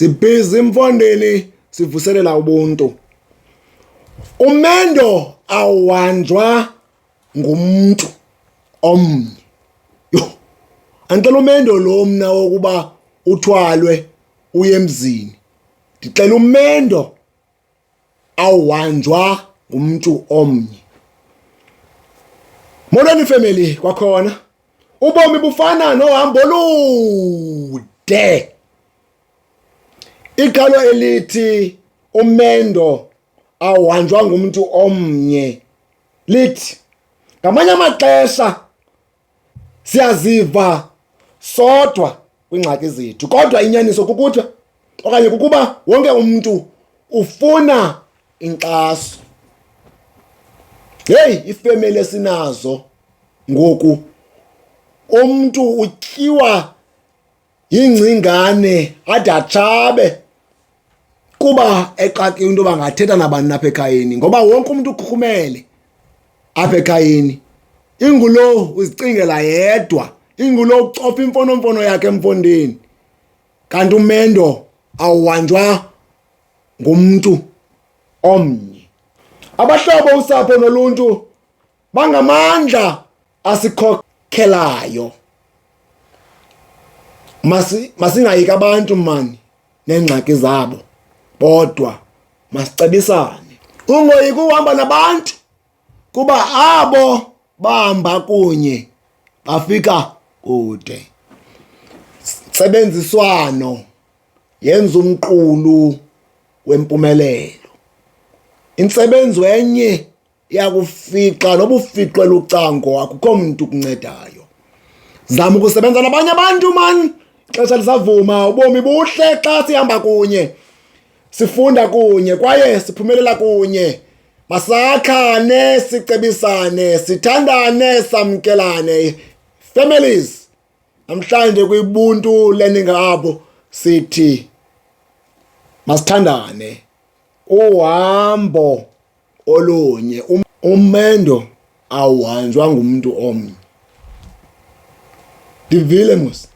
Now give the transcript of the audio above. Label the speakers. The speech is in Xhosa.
Speaker 1: Sibhizi Mfondini sivuselela ubuntu. Umendo awanjwa ngumuntu omnye. Yo. Andicela umendo lo mna wokuba uthwalwe uye emzini. Ndicela umendo awanjwa ngumuntu omnye. Molweni family kwakhona. Ubomi bufana nohambo olude. Iqalo elithi umendo awanjwa ngumuntu omnye lithi ngamanye amaxesha siyaziva sodwa kwingxaki zethu, kodwa inyaniso kukuthi okanye kukuba wonke umuntu ufuna inkxaso. Hey, ifemeli esinazo ngoku umuntu utyiwa yingcingane ade atshabe kuba exakiwe into bangathetha nabani napha ekhayeni, ngoba wonke umuntu ukhukhumele apha ekhayeni. Ingulo uzicingela yedwa, ingulo ucofa imfonomfono yakhe Mfondini, kanti umendo awuhanjwa ngumntu omnye. Abahlobo, usapho noluntu bangamandla asikhokhelayo. Masingayiki abantu mani neengxaki zabo, bodwa masicebisane. Ungoyiki uhamba nabantu kuba abo bahamba kunye bafika kude. Sebenziswano yenza umqulu wempumelelo. Intsebenzo enye yakufixa noba ufiqwe lucango akukho mntu kuncedayo. Zama ukusebenza nabanye abantu mani, ixesha lisavuma. Ubomi buhle xa sihamba kunye, sifunda kunye kwaye siphumelela kunye. Masakhane, sicebisane, sithandane, samkelane. Families, namhlanje kwibuntu learning hub sithi masithandane. Uhambo olunye, umendo awuhanjwa ngumuntu omnye. Ndivile mos.